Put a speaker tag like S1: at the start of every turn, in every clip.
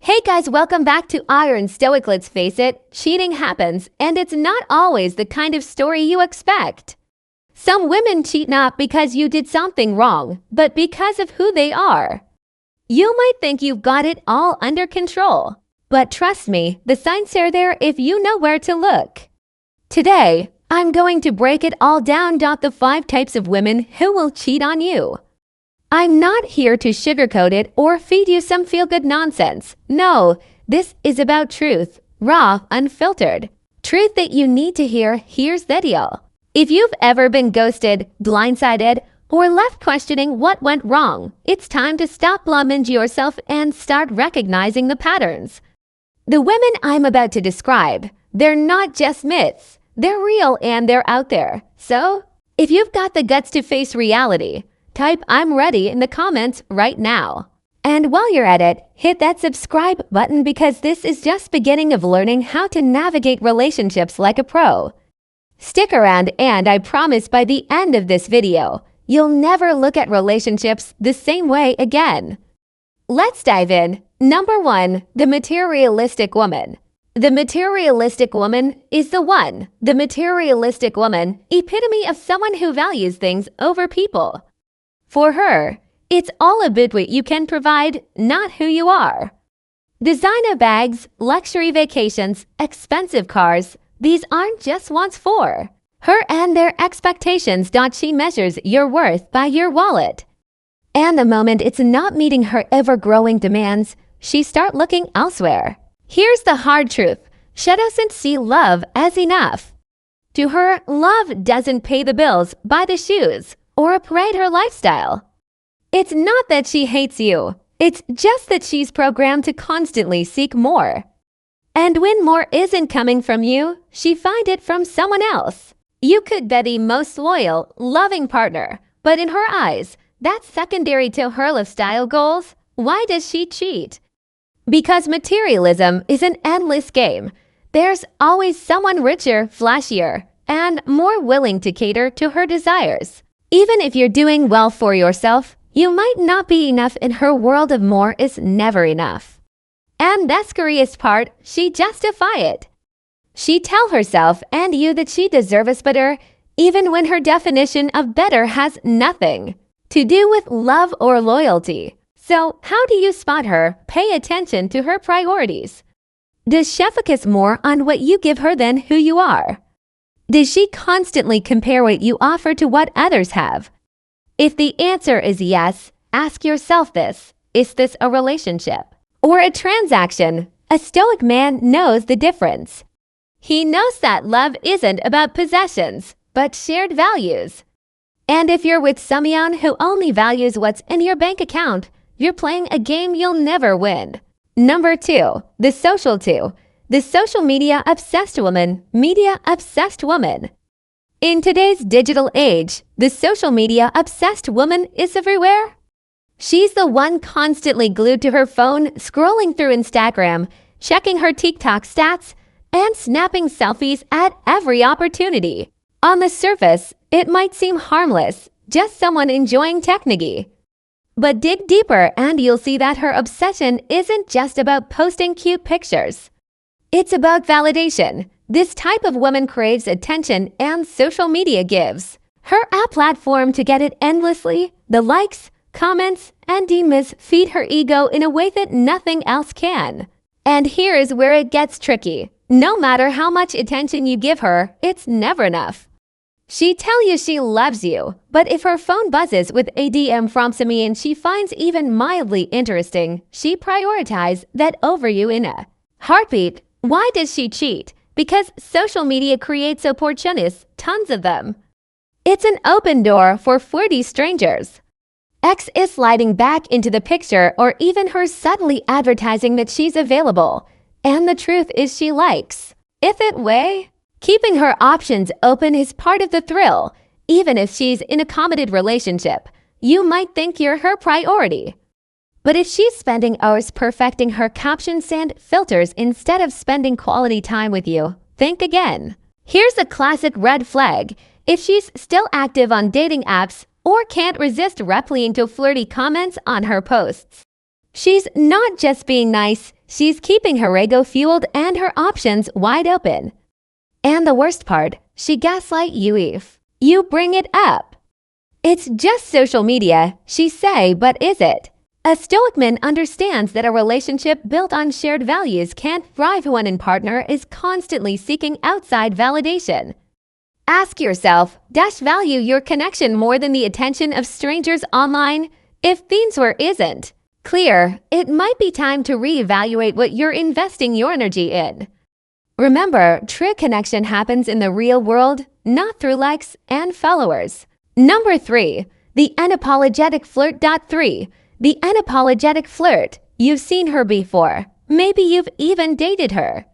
S1: Hey guys, welcome back to Iron Stoic. Let's face it, cheating happens, and it's not always the kind of story you expect. Some women cheat not because you did something wrong, but because of who they are. You might think you've got it all under control, but trust me, the signs are there if you know where to look. Today, I'm going to break it all down. The 5 types of women who will cheat on you. I'm not here to sugarcoat it or feed you some feel-good nonsense. No, this is about truth, raw, unfiltered. Truth that you need to hear. Here's the deal. If you've ever been ghosted, blindsided, or left questioning what went wrong, it's time to stop blaming yourself and start recognizing the patterns. The women I'm about to describe, they're not just myths. They're real and they're out there. So, if you've got the guts to face reality, type "I'm ready" in the comments right now. And while you're at it, hit that subscribe button because this is just beginning of learning how to navigate relationships like a pro. Stick around and I promise by the end of this video, you'll never look at relationships the same way again. Let's dive in. Number 1, the materialistic woman. The materialistic woman is the one. The materialistic woman, epitome of someone who values things over people. For her, it's all about what you can provide, not who you are. Designer bags, luxury vacations, expensive cars, these aren't just wants for her and their expectations. She measures your worth by your wallet. And the moment it's not meeting her ever-growing demands, she start looking elsewhere. Here's the hard truth. She doesn't see love as enough. To her, love doesn't pay the bills, buy the shoes, or upgrade her lifestyle. It's not that she hates you. It's just that she's programmed to constantly seek more. And when more isn't coming from you, she finds it from someone else. You could be the most loyal, loving partner, but in her eyes, that's secondary to her lifestyle goals. Why does she cheat? Because materialism is an endless game. There's always someone richer, flashier, and more willing to cater to her desires. Even if you're doing well for yourself, you might not be enough. In her world of more is never enough. And that's the scariest part, she justify it. She tell herself and you that she deserves better, even when her definition of better has nothing to do with love or loyalty. So how do you spot her? Pay attention to her priorities. Does she focus more on what you give her than who you are? Does she constantly compare what you offer to what others have? If the answer is yes, ask yourself this. Is this a relationship or a transaction? A Stoic man knows the difference. He knows that love isn't about possessions, but shared values. And if you're with someone who only values what's in your bank account, you're playing a game you'll never win. Number 2, the social 2. The social media obsessed woman, media obsessed woman. In today's digital age, the social media obsessed woman is everywhere. She's the one constantly glued to her phone, scrolling through Instagram, checking her TikTok stats, and snapping selfies at every opportunity. On the surface, it might seem harmless, just someone enjoying technology. But dig deeper and you'll see that her obsession isn't just about posting cute pictures. It's about validation. This type of woman craves attention and social media gives her a platform to get it endlessly. The likes, comments, and DMs feed her ego in a way that nothing else can. And here's where it gets tricky. No matter how much attention you give her, it's never enough. She tell you she loves you, but if her phone buzzes with a DM from someone she finds even mildly interesting, she prioritizes that over you in a heartbeat. Why does she cheat? Because social media creates opportunities, tons of them. It's an open door for flirty strangers. X is sliding back into the picture or even her subtly advertising that she's available. And the truth is she likes if it way. Keeping her options open is part of the thrill. Even if she's in a committed relationship, you might think you're her priority. But if she's spending hours perfecting her captions and filters instead of spending quality time with you, think again. Here's a classic red flag. If she's still active on dating apps or can't resist replying to flirty comments on her posts, she's not just being nice, She's keeping her ego fueled and her options wide open. And the worst part, she gaslights you if you bring it up. It's just social media, she say, but is it? A Stoic man understands that a relationship built on shared values can't thrive when a partner is constantly seeking outside validation. Ask yourself, does value your connection more than the attention of strangers online? If things were isn't clear, it might be time to reevaluate what you're investing your energy in. Remember, true connection happens in the real world, not through likes and followers. Number 3. The unapologetic flirt. 3. The unapologetic flirt. You've seen her before. Maybe you've even dated her.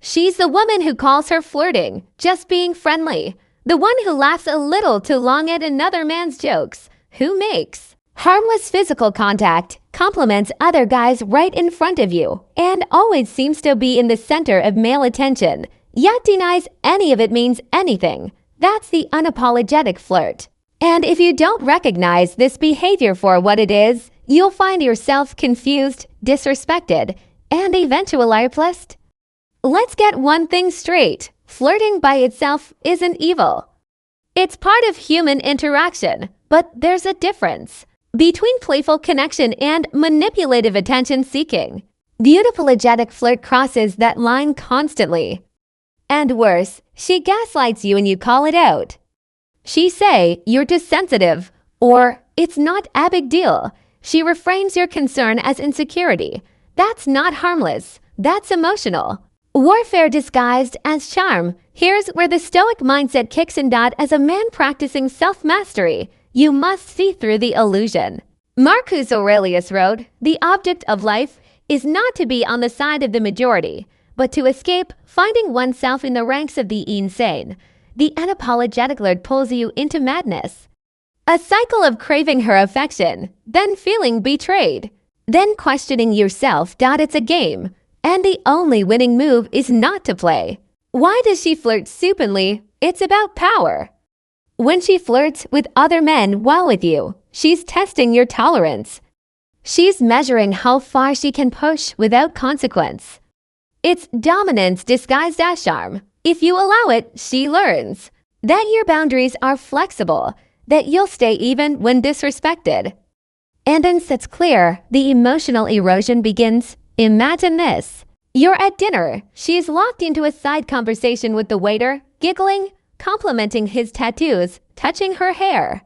S1: She's the woman who calls her flirting, just being friendly. The one who laughs a little too long at another man's jokes. Who makes harmless physical contact, compliments other guys right in front of you, and always seems to be in the center of male attention, yet denies any of it means anything. That's the unapologetic flirt. And if you don't recognize this behavior for what it is, you'll find yourself confused, disrespected, and eventually replaced. Let's get one thing straight. Flirting by itself isn't evil. It's part of human interaction, but there's a difference between playful connection and manipulative attention seeking. The unapologetic flirt crosses that line constantly. And worse, she gaslights you and you call it out. She say you're too sensitive, or it's not a big deal. She reframes your concern as insecurity. That's not harmless. That's emotional. Warfare disguised as charm. Here's where the Stoic mindset kicks in. As a man practicing self-mastery, you must see through the illusion. Marcus Aurelius wrote, "The object of life is not to be on the side of the majority, but to escape finding oneself in the ranks of the insane. The unapologetic flirt pulls you into madness. A cycle of craving her affection, then feeling betrayed, then questioning yourself. It's a game, and the only winning move is not to play. Why does she flirt stupidly? It's about power. When she flirts with other men while with you, she's testing your tolerance. She's measuring how far she can push without consequence. It's dominance disguised as charm. If you allow it, she learns that your boundaries are flexible, that you'll stay even when disrespected. And once it's clear, the emotional erosion begins. Imagine this. You're at dinner. She's locked into a side conversation with the waiter, giggling, complimenting his tattoos, touching her hair.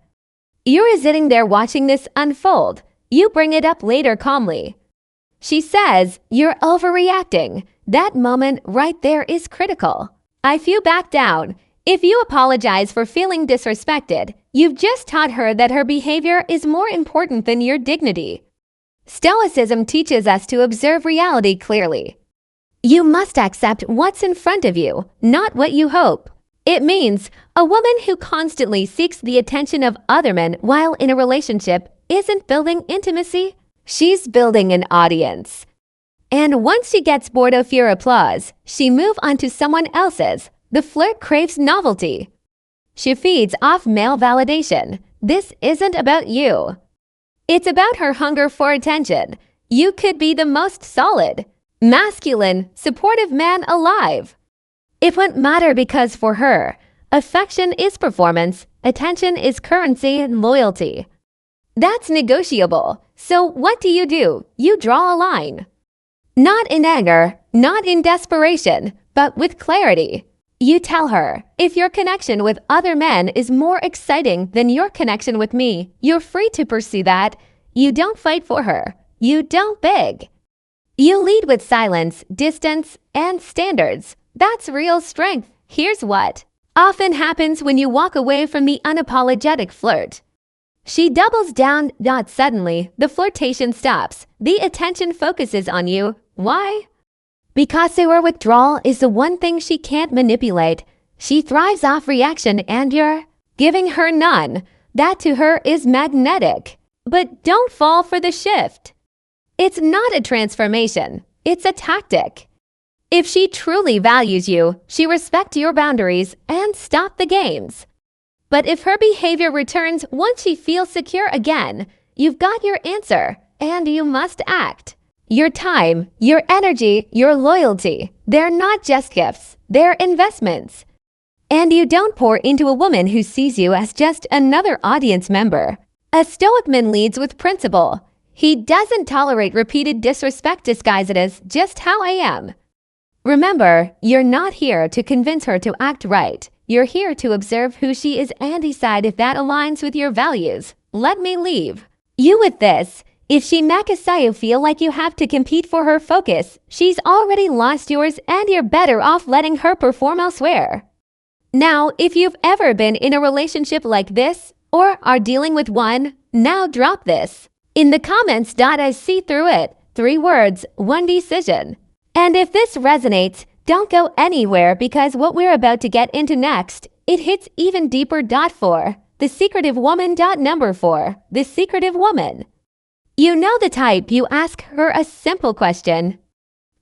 S1: You're sitting there watching this unfold. You bring it up later calmly. She says, "You're overreacting." That moment right there is critical. If you back down, if you apologize for feeling disrespected, you've just taught her that her behavior is more important than your dignity. Stoicism teaches us to observe reality clearly. You must accept what's in front of you, not what you hope. It means a woman who constantly seeks the attention of other men while in a relationship isn't building intimacy, she's building an audience. And once she gets bored of your applause, she moves on to someone else's. The flirt craves novelty. She feeds off male validation. This isn't about you. It's about her hunger for attention. You could be the most solid, masculine, supportive man alive. It won't matter because for her, affection is performance, attention is currency, and loyalty. That's negotiable. So what do? You draw a line. Not in anger, not in desperation, but with clarity. You tell her, if your connection with other men is more exciting than your connection with me, you're free to pursue that. You don't fight for her. You don't beg. You lead with silence, distance, and standards. That's real strength. Here's what often happens when you walk away from the unapologetic flirt. She doubles down. Suddenly, the flirtation stops. The attention focuses on you. Why? Because her withdrawal is the one thing she can't manipulate. She thrives off reaction and you're giving her none. That to her is magnetic. But don't fall for the shift. It's not a transformation. It's a tactic. If she truly values you, she respects your boundaries and stops the games. But if her behavior returns once she feels secure again, you've got your answer, and you must act. your time, your energy, your loyalty. They're not just gifts, they're investments. And you don't pour into a woman who sees you as just another audience member. A Stoic man leads with principle. He doesn't tolerate repeated disrespect disguised as just how I am. Remember, you're not here to convince her to act right. You're here to observe who she is and decide if that aligns with your values. Let me leave you with this. If she makes you feel like you have to compete for her focus, she's already lost yours and you're better off letting her perform elsewhere. Now, if you've ever been in a relationship like this or are dealing with one, now drop this in the comments. I see through it. 3 words, 1 decision. And if this resonates, don't go anywhere because what we're about to get into next, it hits even deeper. 4. The Secretive Woman. Number 4. The Secretive Woman. You know the type. You ask her a simple question.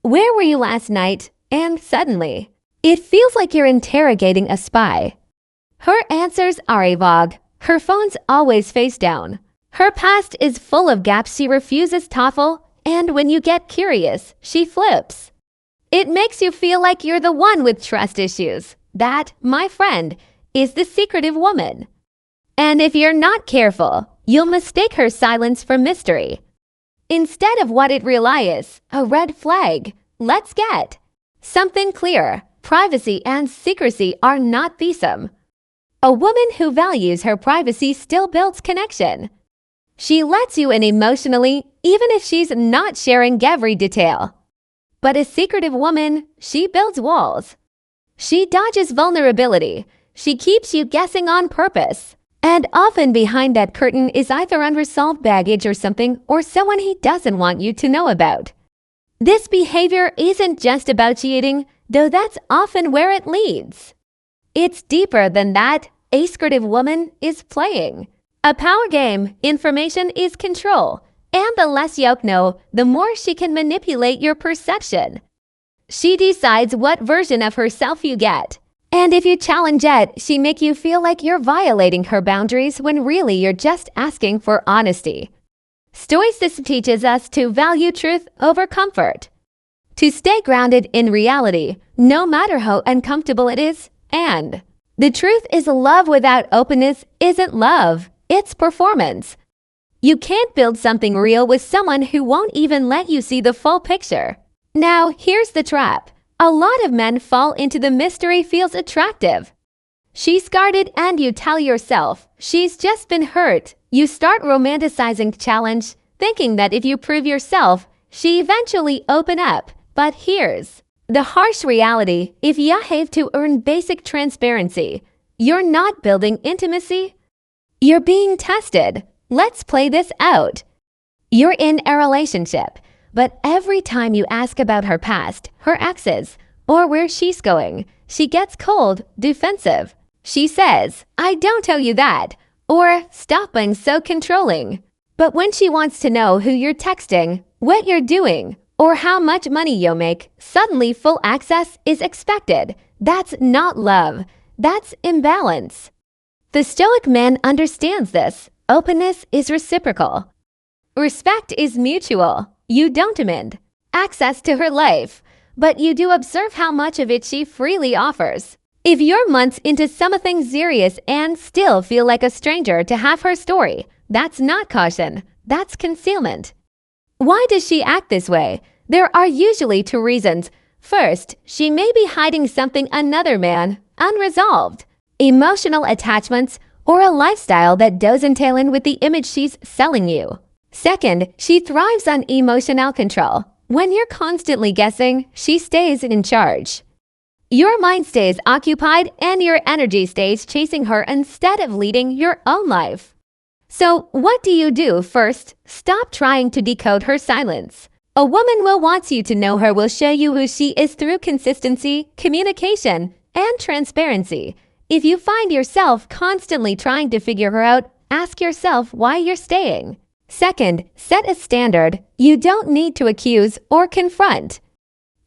S1: Where were you last night? And suddenly, it feels like you're interrogating a spy. Her answers are vague. Her phone's always face down. Her past is full of gaps she refuses to fill, and when you get curious, she flips. It makes you feel like you're the one with trust issues. That, my friend, is the secretive woman. And if you're not careful, you'll mistake her silence for mystery. Instead of what it really is, a red flag. Let's get something clear. Privacy and secrecy are not the same. A woman who values her privacy still builds connection. She lets you in emotionally, even if she's not sharing every detail. But a secretive woman, she builds walls. She dodges vulnerability. She keeps you guessing on purpose. And often behind that curtain is either unresolved baggage or something, or someone he doesn't want you to know about. This behavior isn't just about cheating, though that's often where it leads. It's deeper than that. A secretive woman is playing a power game. Information is control, and the less you know, the more she can manipulate your perception. She decides what version of herself you get. And if you challenge it, she make you feel like you're violating her boundaries when really you're just asking for honesty. Stoicism teaches us to value truth over comfort, to stay grounded in reality, no matter how uncomfortable it is, and the truth is love without openness isn't love, it's performance. You can't build something real with someone who won't even let you see the full picture. Now, here's the trap. A lot of men fall into the mystery feels attractive. She's guarded and you tell yourself, she's just been hurt. You start romanticizing challenge, thinking that if you prove yourself, she eventually open up. But here's the harsh reality. If you have to earn basic transparency, you're not building intimacy. You're being tested. Let's play this out. You're in a relationship, but every time you ask about her past, her exes, or where she's going, she gets cold, defensive. She says, I don't tell you that, or stop being so controlling. But when she wants to know who you're texting, what you're doing, or how much money you make, suddenly full access is expected. That's not love. That's imbalance. The Stoic man understands this. Openness is reciprocal. Respect is mutual. You don't demand access to her life, but you do observe how much of it she freely offers. If you're months into something serious and still feel like a stranger to half her story, that's not caution, that's concealment. Why does she act this way? There are usually 2 reasons. First, she may be hiding something another man, unresolved, emotional attachments, or a lifestyle that doesn't tail in with the image she's selling you. Second, she thrives on emotional control. When you're constantly guessing, she stays in charge. Your mind stays occupied and your energy stays chasing her instead of leading your own life. So what do you do? First, stop trying to decode her silence. A woman will want you to know her will show you who she is through consistency, communication, and transparency. If you find yourself constantly trying to figure her out, ask yourself why you're staying. Second, set a standard. You don't need to accuse or confront.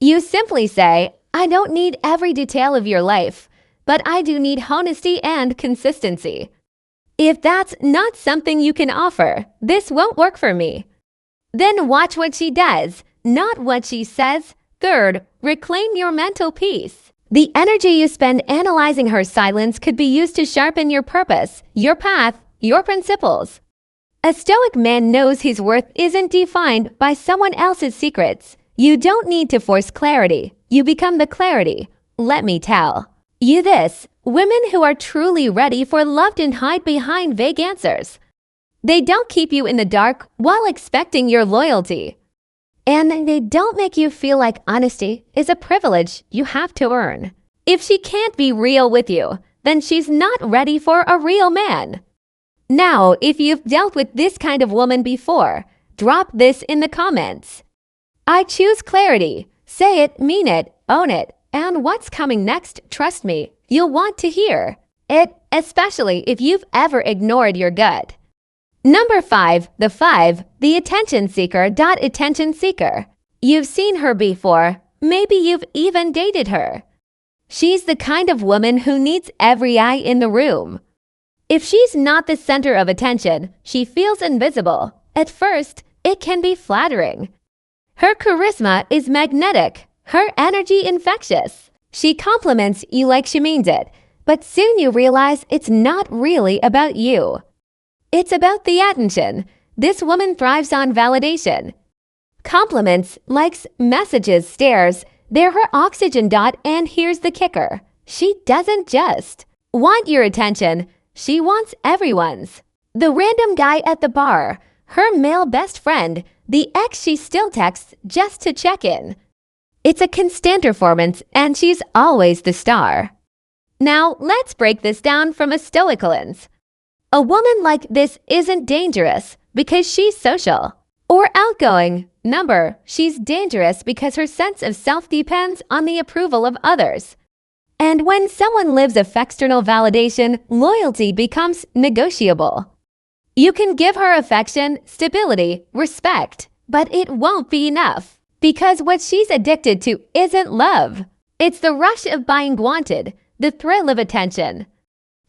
S1: You simply say, I don't need every detail of your life, but I do need honesty and consistency. If that's not something you can offer, this won't work for me. Then watch what she does. not what she says. Third, reclaim your mental peace. The energy you spend analyzing her silence could be used to sharpen your purpose, your path, your principles. A Stoic man knows his worth isn't defined by someone else's secrets. You don't need to force clarity. You become the clarity. Let me tell you this. Women who are truly ready for love don't hide behind vague answers. They don't keep you in the dark while expecting your loyalty. And they don't make you feel like honesty is a privilege you have to earn. If she can't be real with you, then she's not ready for a real man. Now, if you've dealt with this kind of woman before, drop this in the comments. I choose clarity. Say it, mean it, own it. And what's coming next, trust me, you'll want to hear it, especially if you've ever ignored your gut. Number 5, the attention seeker. Attention seeker. You've seen her before. Maybe you've even dated her. She's the kind of woman who needs every eye in the room. If she's not the center of attention, she feels invisible. At first, it can be flattering. Her charisma is magnetic, her energy infectious. She compliments you like she means it, but soon you realize it's not really about you. It's about the attention. This woman thrives on validation. Compliments, likes, messages, stares, they're her oxygen. And here's the kicker. She doesn't just want your attention, she wants everyone's. The random guy at the bar, her male best friend, the ex she still texts just to check in. It's a constant performance, and she's always the star. Now, let's break this down from a Stoic lens. A woman like this isn't dangerous because she's social or outgoing. She's dangerous because her sense of self depends on the approval of others. And when someone lives off external validation, loyalty becomes negotiable. You can give her affection, stability, respect, but it won't be enough. Because what she's addicted to isn't love. It's the rush of being wanted, the thrill of attention.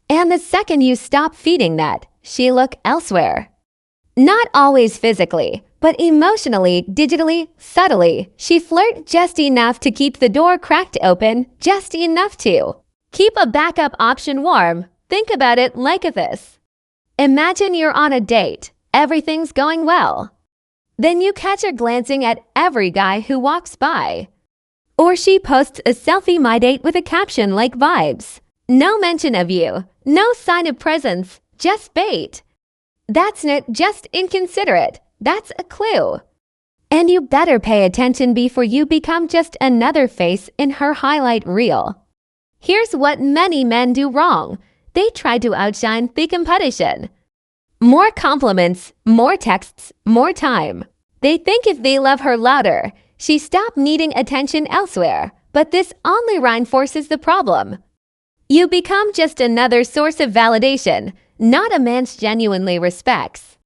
S1: And the second you stop feeding that, she'll look elsewhere. Not always physically, but emotionally, digitally, subtly. She flirts just enough to keep the door cracked open, just enough to keep a backup option warm. Think about it like this. Imagine you're on a date. Everything's going well. Then you catch her glancing at every guy who walks by. Or she posts a selfie my date with a caption like vibes. No mention of you, no sign of presence, just bait. That's not just inconsiderate, that's a clue. And you better pay attention before you become just another face in her highlight reel. Here's what many men do wrong. They try to outshine the competition. More compliments, more texts, more time. They think if they love her louder, she stops needing attention elsewhere. But this only reinforces the problem. You become just another source of validation, not a man genuinely respects.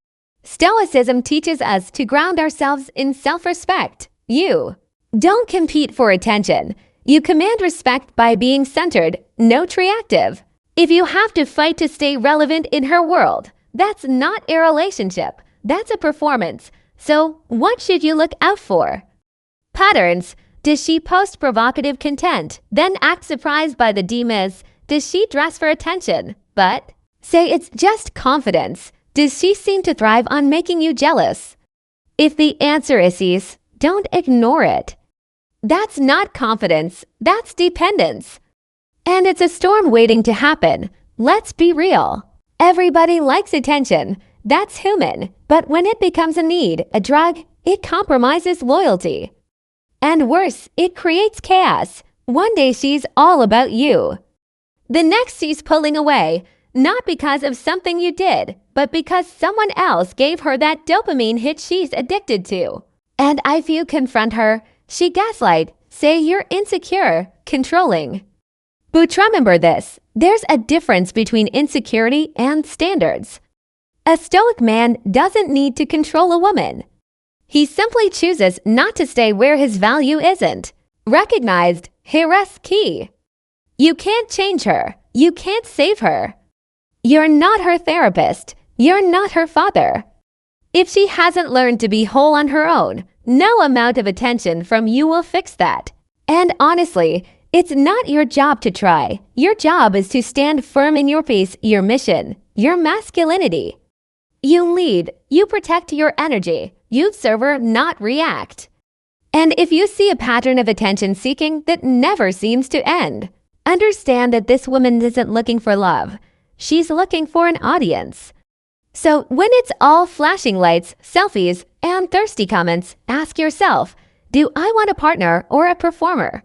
S1: Stoicism teaches us to ground ourselves in self-respect. You don't compete for attention. You command respect by being centered, not reactive. If you have to fight to stay relevant in her world, that's not a relationship. That's a performance. So, what should you look out for? Patterns. Does she post provocative content, then act surprised by the DMs? Does she dress for attention, but say it's just confidence? Does she seem to thrive on making you jealous? If the answer is yes, don't ignore it. That's not confidence, that's dependence. And it's a storm waiting to happen. Let's be real. Everybody likes attention. That's human. But when it becomes a need, a drug, it compromises loyalty. And worse, it creates chaos. One day she's all about you. The next she's pulling away, not because of something you did, but because someone else gave her that dopamine hit she's addicted to. And if you confront her, she gaslight, say you're insecure, controlling. But remember this, there's a difference between insecurity and standards. A Stoic man doesn't need to control a woman. He simply chooses not to stay where his value isn't. Recognized, here's key. You can't change her. You can't save her. You're not her therapist. You're not her father. If she hasn't learned to be whole on her own, no amount of attention from you will fix that. And honestly, it's not your job to try. Your job is to stand firm in your peace, your mission, your masculinity. You lead, you protect your energy, you serve, not react. And if you see a pattern of attention seeking that never seems to end, understand that this woman isn't looking for love. She's looking for an audience. So when it's all flashing lights, selfies, and thirsty comments, ask yourself, do I want a partner or a performer?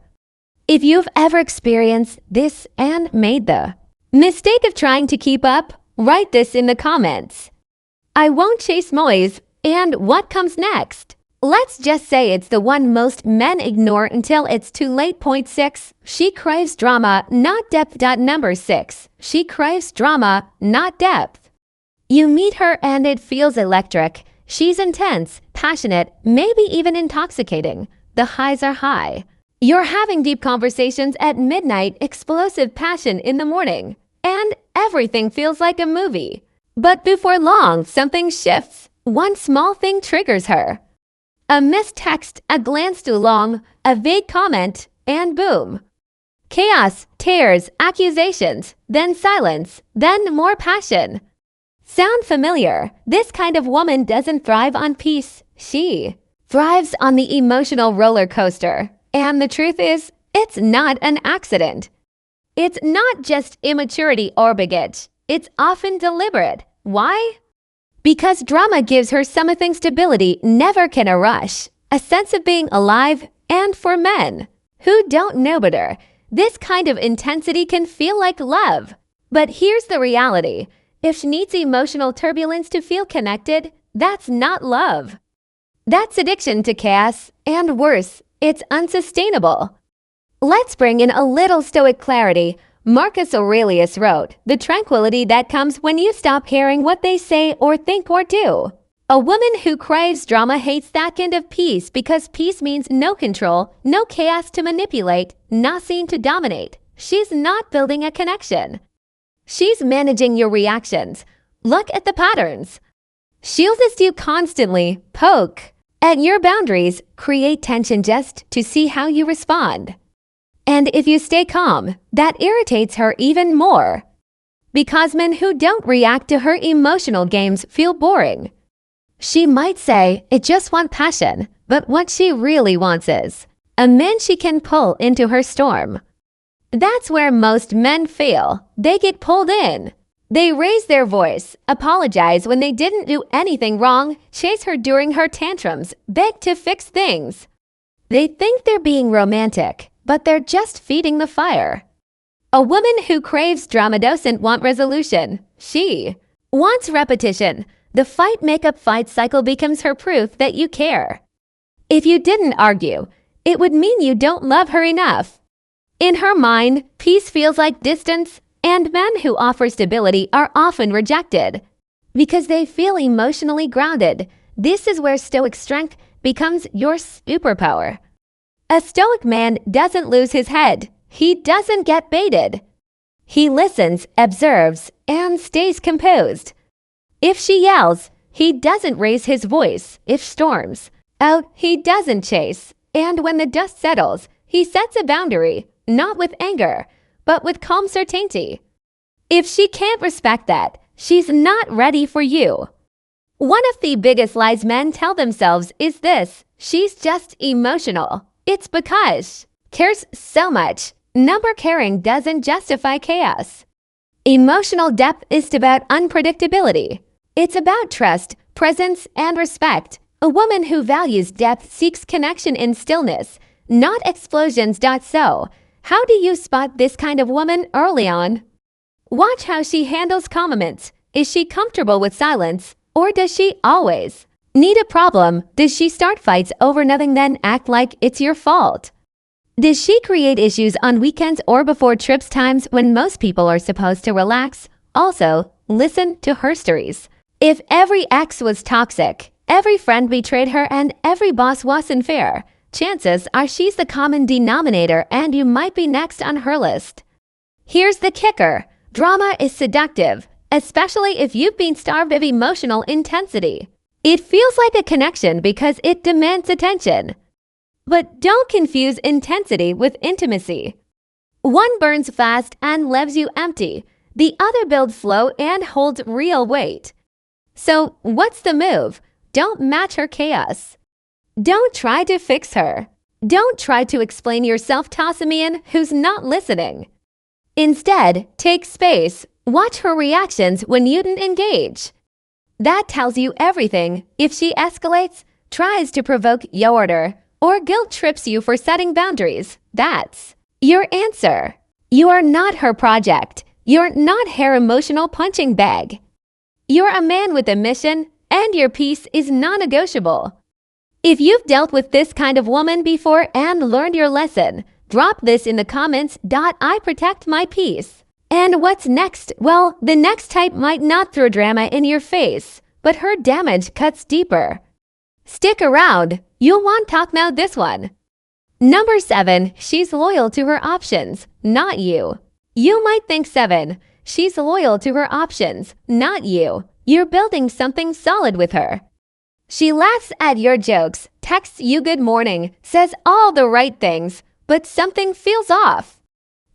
S1: If you've ever experienced this and made the mistake of trying to keep up, write this in the comments. I won't chase noise, and what comes next? Let's just say it's the one most men ignore until it's too late. Point 6. She craves drama, not depth. Number 6. She craves drama, not depth. You meet her and it feels electric. She's intense, passionate, maybe even intoxicating. The highs are high. You're having deep conversations at midnight, explosive passion in the morning, and everything feels like a movie. But before long, something shifts. One small thing triggers her. A missed text, a glance too long, a vague comment, and boom. Chaos, tears, accusations, then silence, then more passion. Sound familiar? This kind of woman doesn't thrive on peace. She thrives on the emotional roller coaster. And the truth is, it's not an accident. It's not just immaturity or baggage. It's often deliberate. Why? Because drama gives her something stability never can a rush, a sense of being alive, and for men who don't know better, this kind of intensity can feel like love. But here's the reality. If she needs emotional turbulence to feel connected, that's not love. That's addiction to chaos, and worse, it's unsustainable. Let's bring in a little Stoic clarity. Marcus Aurelius wrote, "The tranquility that comes when you stop hearing what they say or think or do." A woman who craves drama hates that kind of peace because peace means no control, no chaos to manipulate, nothing to dominate. She's not building a connection. She's managing your reactions. Look at the patterns. She'll just you constantly, poke at your boundaries, create tension just to see how you respond. And if you stay calm, that irritates her even more. Because men who don't react to her emotional games feel boring. She might say, "I just want passion," but what she really wants is a man she can pull into her storm. That's where most men fail. They get pulled in. They raise their voice, apologize when they didn't do anything wrong, chase her during her tantrums, beg to fix things. They think they're being romantic, but they're just feeding the fire. A woman who craves drama doesn't want resolution. She wants repetition. The fight-make-up-fight cycle becomes her proof that you care. If you didn't argue, it would mean you don't love her enough. In her mind, peace feels like distance, and men who offer stability are often rejected because they feel emotionally grounded. This is where Stoic strength becomes your superpower. A Stoic man doesn't lose his head. He doesn't get baited. He listens, observes, and stays composed. If she yells, he doesn't raise his voice. If storms out, he doesn't chase. And when the dust settles, he sets a boundary, not with anger, but with calm certainty. If she can't respect that, she's not ready for you. One of the biggest lies men tell themselves is this: she's just emotional. It's because cares so much. Number caring doesn't justify chaos. Emotional depth is about unpredictability. It's about trust, presence, and respect. A woman who values depth seeks connection in stillness, not explosions. So, how do you spot this kind of woman early on? Watch how she handles compliments. Is she comfortable with silence, or does she always need a problem? Does she start fights over nothing then act like it's your fault? Does she create issues on weekends or before trips, times when most people are supposed to relax? Also, listen to her stories. If every ex was toxic, every friend betrayed her, and every boss wasn't fair, chances are she's the common denominator and you might be next on her list. Here's the kicker. Drama is seductive, especially if you've been starved of emotional intensity. It feels like a connection because it demands attention. But don't confuse intensity with intimacy. One burns fast and leaves you empty. The other builds slow and holds real weight. So, what's the move? Don't match her chaos. Don't try to fix her. Don't try to explain yourself to a man who's not listening. Instead, take space. Watch her reactions when you didn't engage. That tells you everything. If she escalates, tries to provoke your order, or guilt trips you for setting boundaries, that's your answer. You are not her project. You're not her emotional punching bag. You're a man with a mission, and your peace is non-negotiable. If you've dealt with this kind of woman before and learned your lesson, drop this in the comments. I protect my peace. And what's next? Well, the next type might not throw drama in your face, but her damage cuts deeper. Stick around. You'll want to talk about this one. Number 7, she's loyal to her options, not you. You might think 7, she's loyal to her options, not you. You're building something solid with her. She laughs at your jokes, texts you good morning, says all the right things, but something feels off.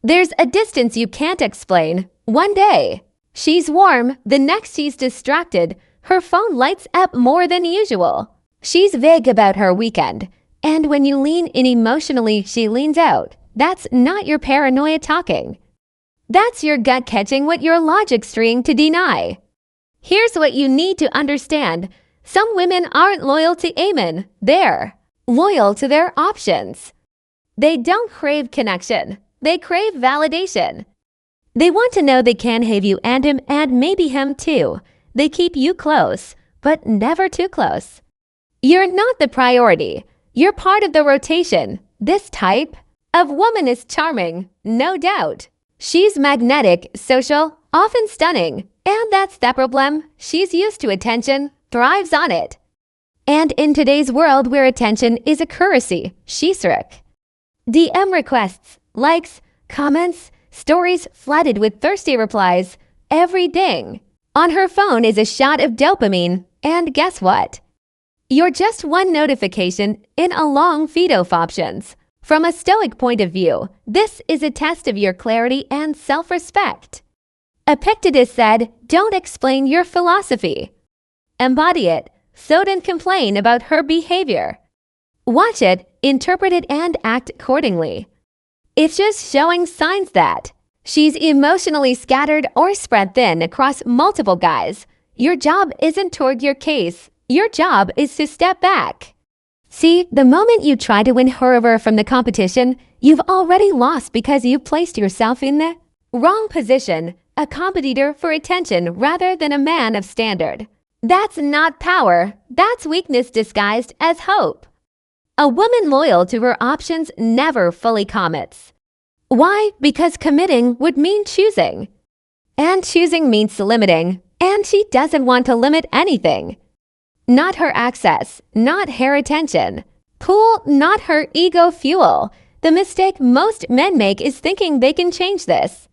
S1: There's a distance you can't explain. One day, she's warm, the next she's distracted. Her phone lights up more than usual. She's vague about her weekend. And when you lean in emotionally, she leans out. That's not your paranoia talking. That's your gut catching what your logic's trying to deny. Here's what you need to understand. Some women aren't loyal to Amen. They're loyal to their options. They don't crave connection. They crave validation. They want to know they can have you and him and maybe him too. They keep you close, but never too close. You're not the priority. You're part of the rotation. This type of woman is charming, no doubt. She's magnetic, social, often stunning. And that's the problem. She's used to attention, thrives on it. And in today's world where attention is a currency, she's sick. DM requests, likes, comments, stories flooded with thirsty replies, every ding. On her phone is a shot of dopamine, and guess what? You're just one notification in a long feed of options. From a Stoic point of view, this is a test of your clarity and self-respect. Epictetus said, don't explain your philosophy. Embody it, so don't complain about her behavior. Watch it, interpret it, and act accordingly. It's just showing signs that she's emotionally scattered or spread thin across multiple guys. Your job isn't toward your case. Your job is to step back. See, the moment you try to win her over from the competition, you've already lost because you placed yourself in the wrong position, a competitor for attention rather than a man of standard. That's not power. That's weakness disguised as hope. A woman loyal to her options never fully commits. Why? Because committing would mean choosing. And choosing means limiting. And she doesn't want to limit anything. Not her access, not her attention. Cool, not her ego fuel. The mistake most men make is thinking they can change this.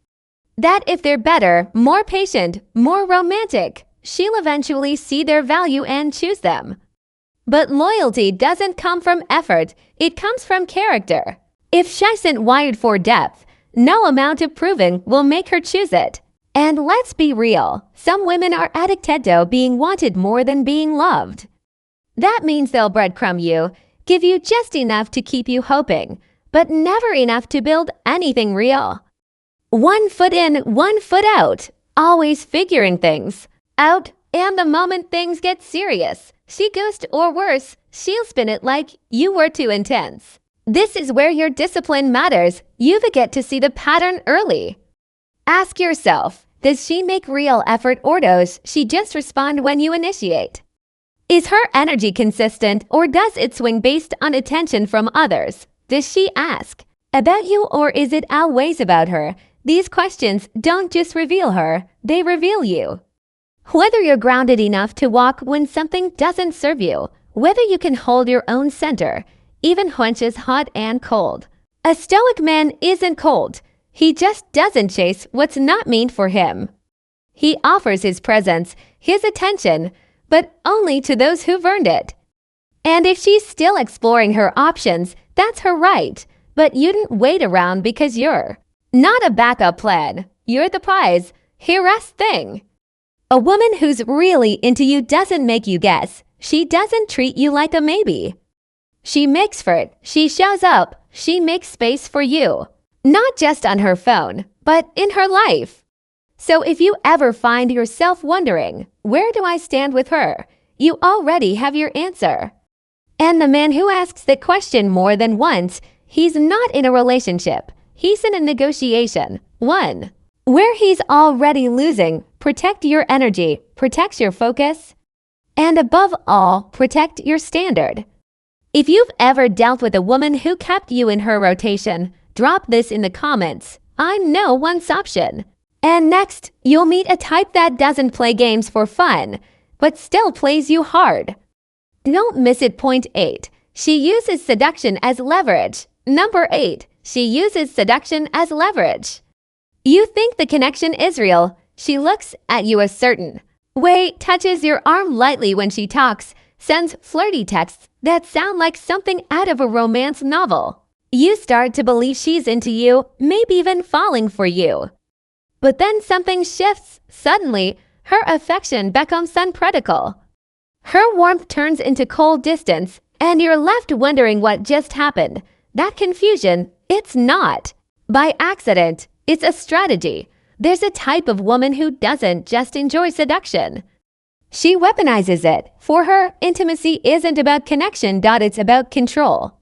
S1: That if they're better, more patient, more romantic, she'll eventually see their value and choose them. But loyalty doesn't come from effort, it comes from character. If she isn't wired for depth, no amount of proving will make her choose it. And let's be real, some women are addicted to being wanted more than being loved. That means they'll breadcrumb you, give you just enough to keep you hoping, but never enough to build anything real. 1 foot in, 1 foot out, always figuring things out, and the moment things get serious, she ghosts or worse, she'll spin it like you were too intense. This is where your discipline matters. You get to see the pattern early. Ask yourself, does she make real effort or does she just respond when you initiate? Is her energy consistent or does it swing based on attention from others? Does she ask about you or is it always about her? These questions don't just reveal her, they reveal you. Whether you're grounded enough to walk when something doesn't serve you, whether you can hold your own center, even when it's hot and cold. A stoic man isn't cold. He just doesn't chase what's not meant for him. He offers his presence, his attention, but only to those who've earned it. And if she's still exploring her options, that's her right. But you didn't wait around because you're not a backup plan. You're the prize. Here's thing. A woman who's really into you doesn't make you guess. She doesn't treat you like a maybe. She makes for it. She shows up. She makes space for you. Not just on her phone, but in her life. So if you ever find yourself wondering, where do I stand with her? You already have your answer. And the man who asks the question more than once, he's not in a relationship. He's in a negotiation. One. Where he's already losing. Protect your energy. Protect your focus. And above all, protect your standard. If you've ever dealt with a woman who kept you in her rotation, drop this in the comments. I know one's option. And next, you'll meet a type that doesn't play games for fun, but still plays you hard. Don't miss it. Point 8. She uses seduction as leverage. Number 8. She uses seduction as leverage. You think the connection is real. She looks at you a certain way, touches your arm lightly when she talks, sends flirty texts that sound like something out of a romance novel. You start to believe she's into you, maybe even falling for you. But then something shifts. Suddenly, her affection becomes unpractical. Her warmth turns into cold distance, and you're left wondering what just happened. That confusion, it's not by accident. It's a strategy. There's a type of woman who doesn't just enjoy seduction. She weaponizes it. For her, intimacy isn't about connection. It's about control.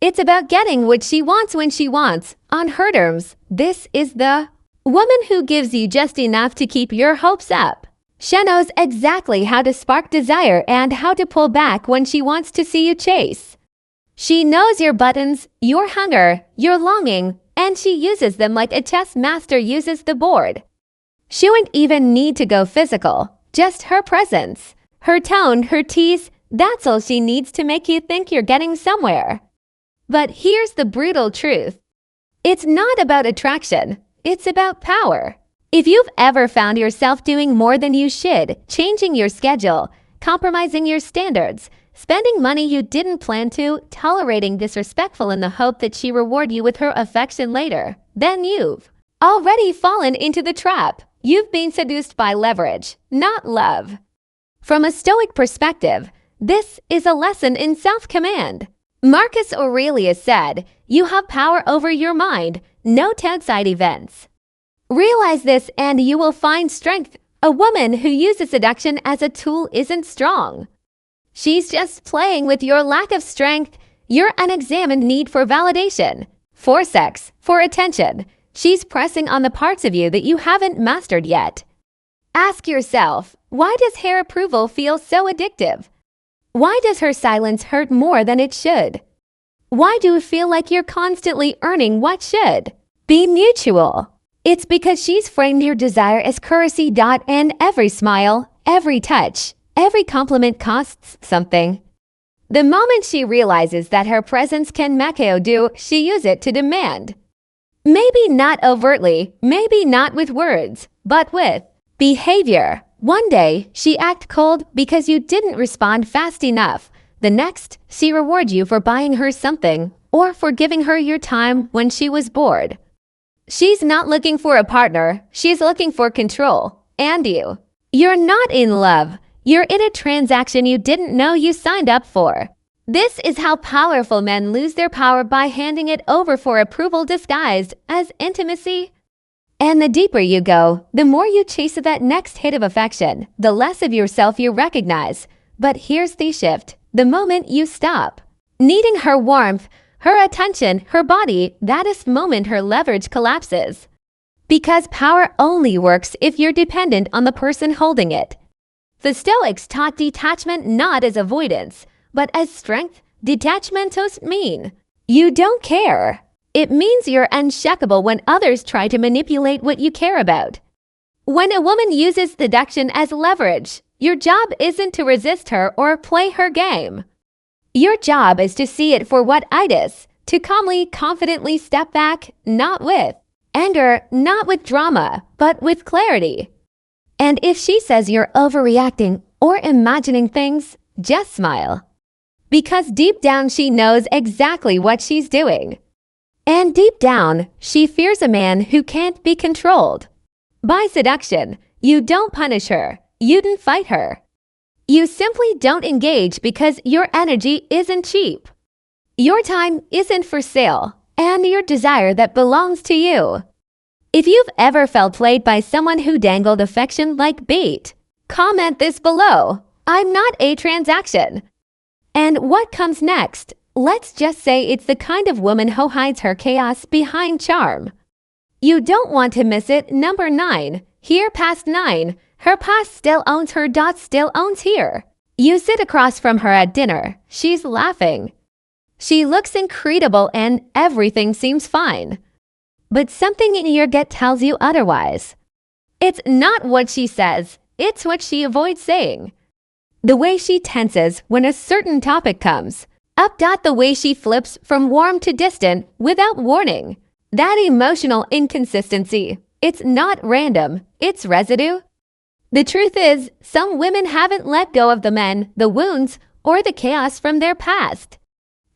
S1: It's about getting what she wants when she wants, on her terms. This is the woman who gives you just enough to keep your hopes up. She knows exactly how to spark desire and how to pull back when she wants to see you chase. She knows your buttons, your hunger, your longing, and she uses them like a chess master uses the board. She wouldn't even need to go physical, just her presence, her tone, her tease. That's all she needs to make you think you're getting somewhere. But here's the brutal truth. It's not about attraction. It's about power. If you've ever found yourself doing more than you should, changing your schedule, compromising your standards, spending money you didn't plan to, tolerating disrespectful in the hope that she reward you with her affection later, then you've already fallen into the trap. You've been seduced by leverage, not love. From a Stoic perspective, this is a lesson in self-command. Marcus Aurelius said, "You have power over your mind, no outside events." Realize this and you will find strength. A woman who uses seduction as a tool isn't strong. She's just playing with your lack of strength, your unexamined need for validation, for sex, for attention. She's pressing on the parts of you that you haven't mastered yet. Ask yourself, why does her approval feel so addictive? Why does her silence hurt more than it should? Why do you feel like you're constantly earning what should be mutual? It's because she's framed your desire as currency. And every smile, every touch, every compliment costs something. The moment she realizes that her presence can make you do, she uses it to demand. Maybe not overtly, maybe not with words, but with behavior. One day, she acted cold because you didn't respond fast enough. The next, she rewards you for buying her something or for giving her your time when she was bored. She's not looking for a partner. She's looking for control. And you. You're not in love. You're in a transaction you didn't know you signed up for. This is how powerful men lose their power, by handing it over for approval disguised as intimacy. And the deeper you go, the more you chase that next hit of affection, the less of yourself you recognize. But here's the shift. The moment you stop needing her warmth, her attention, her body, that is the moment her leverage collapses. Because power only works if you're dependent on the person holding it. The Stoics taught detachment not as avoidance, but as strength. Detachment doesn't mean you don't care. It means you're unshakable when others try to manipulate what you care about. When a woman uses seduction as leverage, your job isn't to resist her or play her game. Your job is to see it for what it is, to calmly, confidently step back, not with anger, not with drama, but with clarity. And if she says you're overreacting or imagining things, just smile. Because deep down she knows exactly what she's doing. And deep down, she fears a man who can't be controlled. By seduction, you don't punish her, you don't fight her. You simply don't engage because your energy isn't cheap. Your time isn't for sale, and your desire that belongs to you. If you've ever felt played by someone who dangled affection like bait, comment this below. I'm not a transaction. And what comes next? Let's just say it's the kind of woman who hides her chaos behind charm. You don't want to miss it. Number 9. Here past 9. Her past still owns her. Still owns here. You sit across from her at dinner. She's laughing. She looks incredible and everything seems fine. But something in your gut tells you otherwise. It's not what she says, it's what she avoids saying. The way she tenses when a certain topic comes up. The way she flips from warm to distant without warning. That emotional inconsistency. It's not random, it's residue. The truth is, some women haven't let go of the men, the wounds, or the chaos from their past.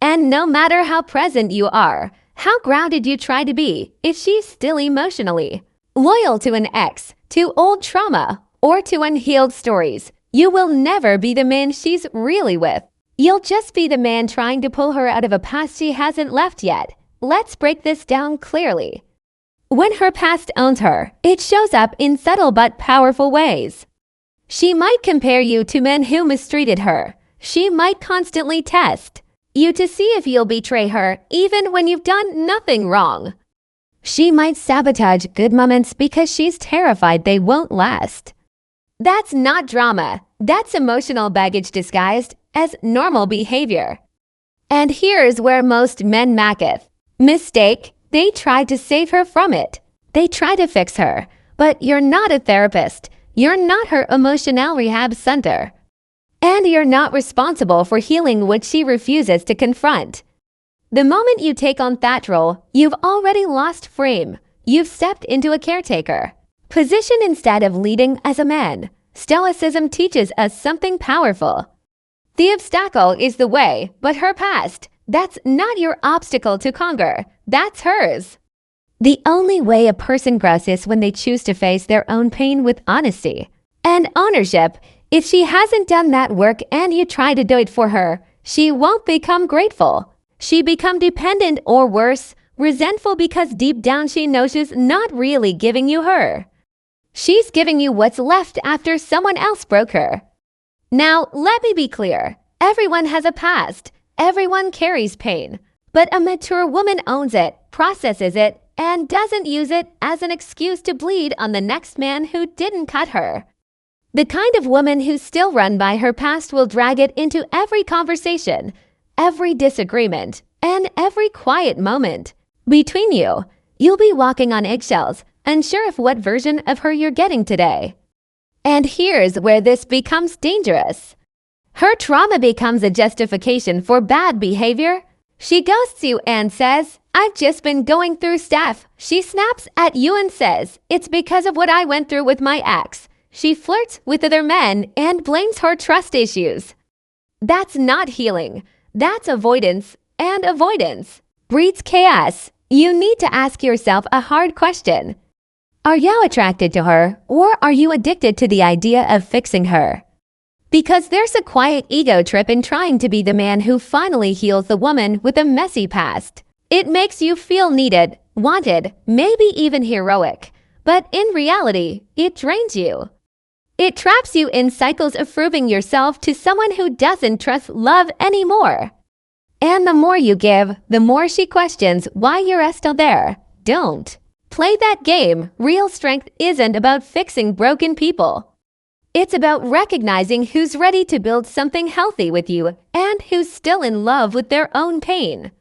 S1: And no matter how present you are, how grounded you try to be, if she's still emotionally loyal to an ex, to old trauma, or to unhealed stories, you will never be the man she's really with. You'll just be the man trying to pull her out of a past she hasn't left yet. Let's break this down clearly. When her past owns her, it shows up in subtle but powerful ways. She might compare you to men who mistreated her. She might constantly test you to see if you'll betray her even when you've done nothing wrong. She might sabotage good moments because she's terrified they won't last. That's not drama. That's emotional baggage disguised as normal behavior. And here's where most men mistake. They try to save her from it. They try to fix her. But you're not a therapist. You're not her emotional rehab center. And you're not responsible for healing what she refuses to confront. The moment you take on that role, you've already lost frame. You've stepped into a caretaker position instead of leading as a man. Stoicism teaches us something powerful. The obstacle is the way, but her past, that's not your obstacle to conquer. That's hers. The only way a person grows is when they choose to face their own pain with honesty and ownership. If she hasn't done that work and you try to do it for her, she won't become grateful. She become dependent or worse, resentful because deep down she knows she's not really giving you her. She's giving you what's left after someone else broke her. Now, let me be clear. Everyone has a past. Everyone carries pain. But a mature woman owns it, processes it, and doesn't use it as an excuse to bleed on the next man who didn't cut her. The kind of woman who's still run by her past will drag it into every conversation, every disagreement, and every quiet moment. Between you, you'll be walking on eggshells, unsure of what version of her you're getting today. And here's where this becomes dangerous. Her trauma becomes a justification for bad behavior. She ghosts you and says, "I've just been going through stuff." She snaps at you and says, "It's because of what I went through with my ex." She flirts with other men and blames her trust issues. That's not healing. That's avoidance, and avoidance breeds chaos. You need to ask yourself a hard question. Are you attracted to her, or are you addicted to the idea of fixing her? Because there's a quiet ego trip in trying to be the man who finally heals the woman with a messy past. It makes you feel needed, wanted, maybe even heroic. But in reality, it drains you. It traps you in cycles of proving yourself to someone who doesn't trust love anymore. And the more you give, the more she questions why you're still there. Don't play that game. Real strength isn't about fixing broken people. It's about recognizing who's ready to build something healthy with you and who's still in love with their own pain.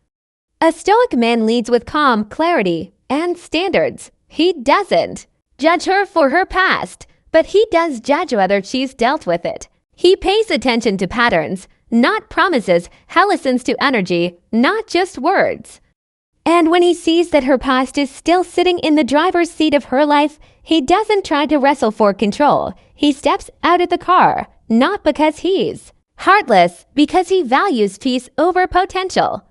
S1: A stoic man leads with calm, clarity, and standards. He doesn't judge her for her past, but he does judge whether she's dealt with it. He pays attention to patterns, not promises. He listens to energy, not just words. And when he sees that her past is still sitting in the driver's seat of her life, he doesn't try to wrestle for control. He steps out of the car, not because he's heartless, because he values peace over potential.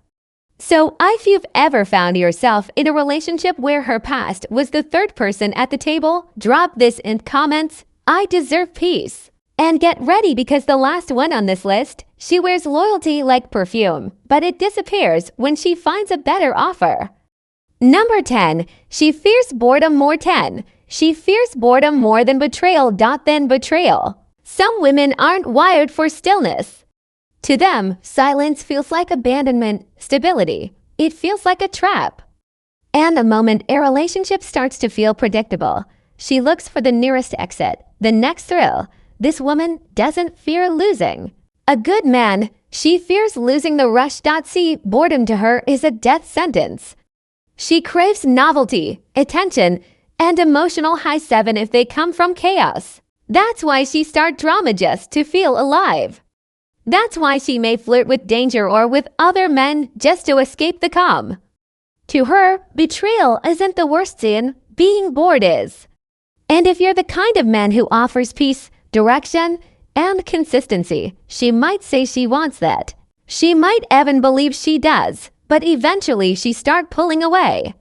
S1: So, if you've ever found yourself in a relationship where her past was the third person at the table, drop this in comments. I deserve peace. And get ready, because the last one on this list, she wears loyalty like perfume, but it disappears when she finds a better offer. Number 10. She fears boredom more. 10. She fears boredom more than betrayal. Than betrayal. Some women aren't wired for stillness. To them, silence feels like abandonment, stability. It feels like a trap. And the moment a relationship starts to feel predictable, she looks for the nearest exit, the next thrill. This woman doesn't fear losing a good man. She fears losing the rush. See, boredom to her is a death sentence. She craves novelty, attention, and emotional high. 7. If they come from chaos. That's why she starts drama just to feel alive. That's why she may flirt with danger or with other men just to escape the calm. To her, betrayal isn't the worst sin, being bored is. And if you're the kind of man who offers peace, direction, and consistency, she might say she wants that. She might even believe she does, but eventually she starts pulling away.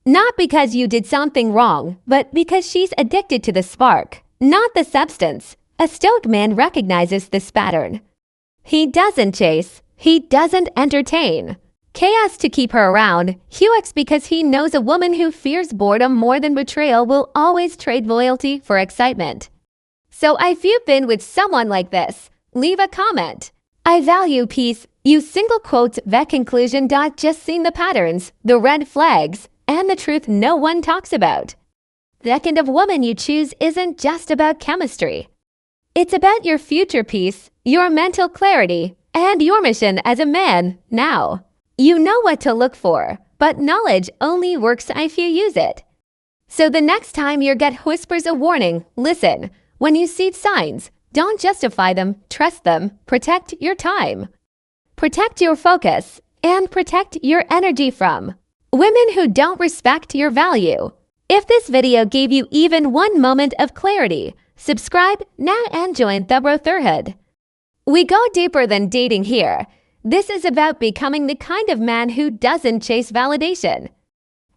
S1: Not because you did something wrong, but because she's addicted to the spark, not the substance. A Stoic man recognizes this pattern. He doesn't chase, he doesn't entertain chaos to keep her around. Hughes, because he knows a woman who fears boredom more than betrayal will always trade loyalty for excitement. So if you've been with someone like this, leave a comment. I value peace. Use single quotes. The conclusion. Just seen the patterns, the red flags, and the truth no one talks about. The kind of woman you choose isn't just about chemistry. It's about your future peace, your mental clarity, and your mission as a man now. You know what to look for, but knowledge only works if you use it. So the next time you get whispers a warning, listen. When you see signs, don't justify them, trust them, protect your time. Protect your focus, and protect your energy from women who don't respect your value. If this video gave you even one moment of clarity, subscribe now and join the Brotherhood. We go deeper than dating here. This is about becoming the kind of man who doesn't chase validation.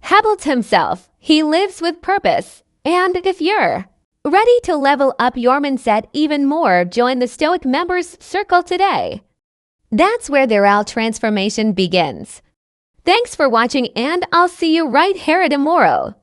S1: Habits himself, he lives with purpose. And if you're ready to level up your mindset even more, join the Stoic Members Circle today. That's where the real transformation begins. Thanks for watching, and I'll see you right here tomorrow.